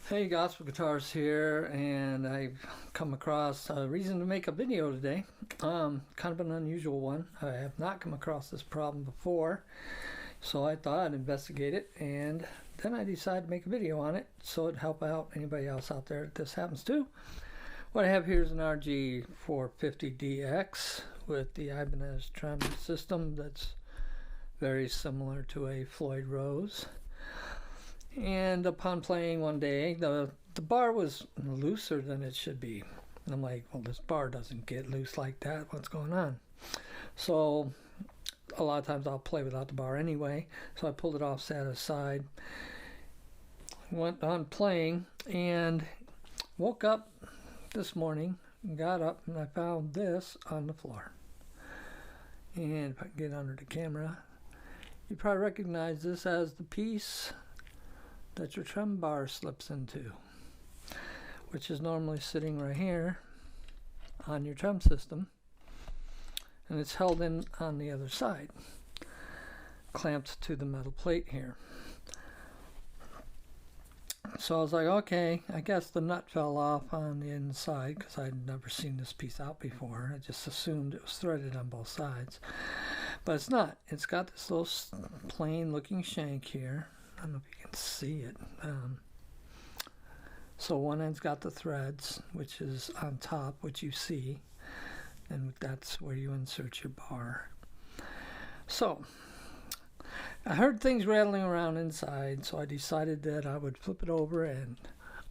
Hey, Gospel Guitars here, and I've come across a reason to make a video today. Kind of an unusual one. I have not come across this problem before, so I thought I'd investigate it, and then I decided to make a video on it so it'd help out anybody else out there that this happens to. What I have here is an RG450DX with the Ibanez Trem system that's very similar to a Floyd Rose. And upon playing one day, the bar was looser than it should be. And I'm like, well, this bar doesn't get loose like that. What's going on? So a lot of times I'll play without the bar anyway. So I pulled it off, set it aside, went on playing, and woke up this morning, got up, and I found this on the floor. And if I can get under the camera, you probably recognize this as the piece that your trem bar slips into, which is normally sitting right here on your trem system, and it's held in on the other side, clamped to the metal plate here. So I was like, okay, I guess the nut fell off on the inside because I'd never seen this piece out before. I just assumed it was threaded on both sides, but it's not. It's got this little plain looking shank here. I don't know if you can see it. So one end's got the threads, which is on top, which you see, and that's where you insert your bar. So I heard things rattling around inside, so I decided that I would flip it over and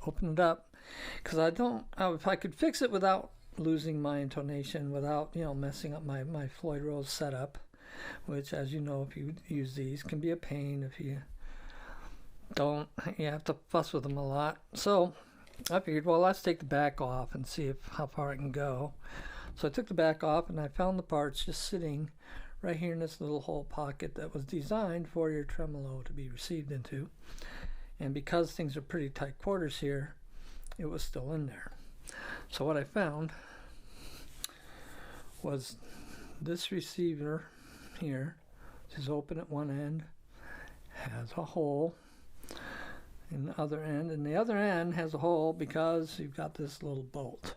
open it up, because if I could fix it without losing my intonation, without messing up my Floyd Rose setup, which, as you know, if you use these, can be a pain if you have to fuss with them a lot. So I figured, well, let's take the back off and see how far I can go. So I took the back off, and I found the parts just sitting right here in this little hole pocket that was designed for your tremolo to be received into. And because things are pretty tight quarters here, it was still in there. So what I found was this receiver here, which is open at one end, has a hole in the other end, and the other end has a hole because you've got this little bolt.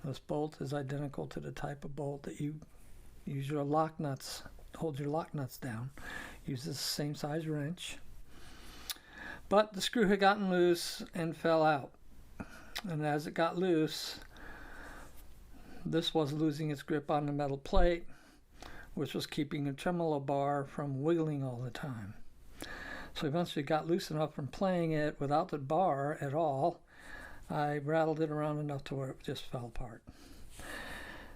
This bolt is identical to the type of bolt that you use your lock nuts, hold your lock nuts down. Uses the same size wrench, but the screw had gotten loose and fell out, and as it got loose, this was losing its grip on the metal plate, which was keeping the tremolo bar from wiggling all the time. So eventually it got loose enough from playing it without the bar at all. I rattled it around enough to where it just fell apart.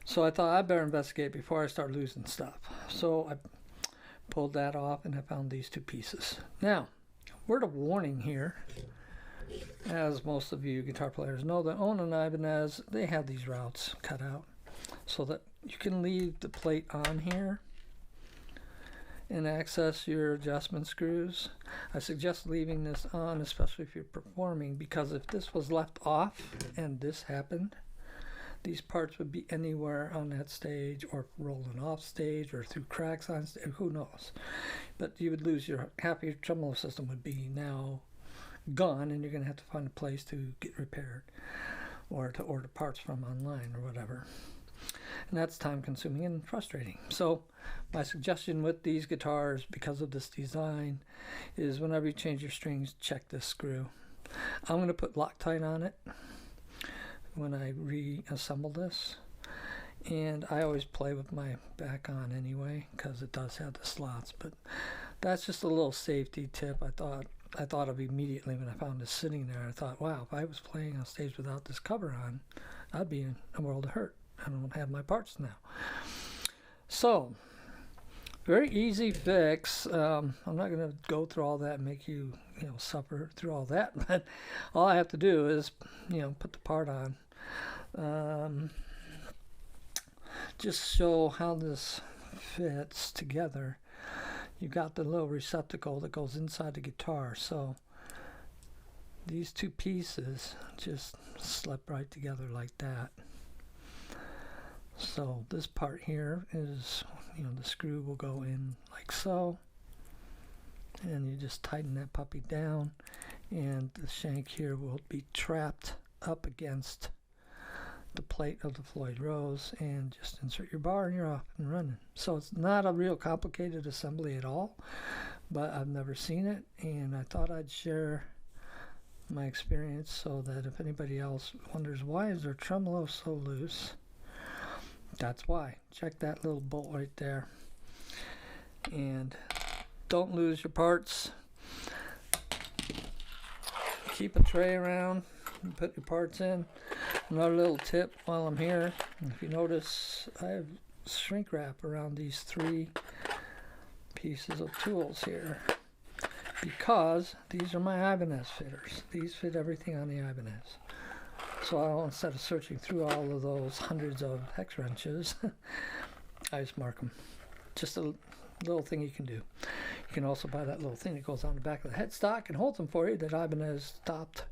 So I thought I'd better investigate before I start losing stuff. So I pulled that off, and I found these two pieces. Now, word of warning here, as most of you guitar players know that own an Ibanez, they have these routes cut out so that you can leave the plate on here and access your adjustment screws. I suggest leaving this on, especially if you're performing, because if this was left off and this happened, these parts would be anywhere on that stage, or rolling off stage, or through cracks on stage, who knows. But you would lose half of your tremolo system would be now gone, and you're going to have to find a place to get repaired, or to order parts from online or whatever. And that's time consuming and frustrating. So my suggestion with these guitars, because of this design, is whenever you change your strings, check this screw. I'm going to put Loctite on it when I reassemble this, and I always play with my back on anyway because it does have the slots. But that's just a little safety tip I thought of immediately when I found this sitting there. I thought, wow, if I was playing on stage without this cover on, I'd be in a world of hurt. I don't have my parts now. So very easy fix. I'm not going to go through all that and make you suffer through all that, but all I have to do is put the part on. Just show how this fits together. You've got the little receptacle that goes inside the guitar, so these two pieces just slip right together like that. So this part here is, the screw will go in like so, and you just tighten that puppy down, and the shank here will be trapped up against the plate of the Floyd Rose, and just insert your bar and you're off and running. So it's not a real complicated assembly at all, but I've never seen it, and I thought I'd share my experience so that if anybody else wonders why is their tremolo so loose, that's why. Check that little bolt right there. And don't lose your parts. Keep a tray around and put your parts in. Another little tip while I'm here, if you notice, I have shrink wrap around these 3 pieces of tools here, because these are my Ibanez fitters. These fit everything on the Ibanez. So instead of searching through all of those hundreds of hex wrenches, I just mark them. Just a little thing you can do. You can also buy that little thing that goes on the back of the headstock and holds them for you that Ibanez stopped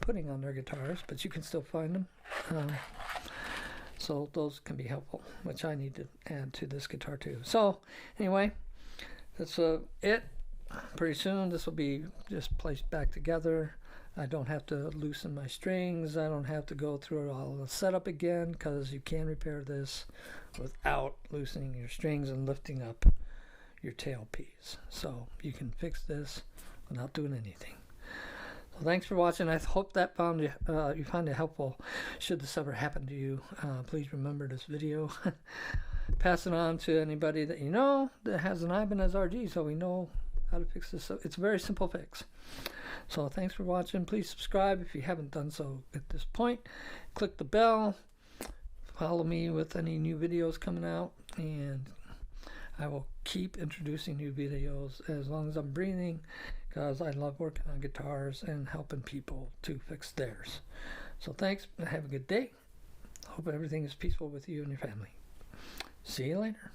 putting on their guitars, but you can still find them. So those can be helpful, which I need to add to this guitar too. So anyway, that's it. Pretty soon this will be just placed back together. I don't have to loosen my strings. I don't have to go through all the setup again, because you can repair this without loosening your strings and lifting up your tailpiece. So you can fix this without doing anything. So thanks for watching. I hope that you found it helpful. Should this ever happen to you, please remember this video. Pass it on to anybody that you know that has an Ibanez RG, so we know how to fix this. So it's a very simple fix. So thanks for watching. Please subscribe if you haven't done so at this point. Click the bell. Follow me with any new videos coming out, and I will keep introducing new videos as long as I'm breathing, because I love working on guitars and helping people to fix theirs. So thanks, and have a good day. Hope everything is peaceful with you and your family. See you later.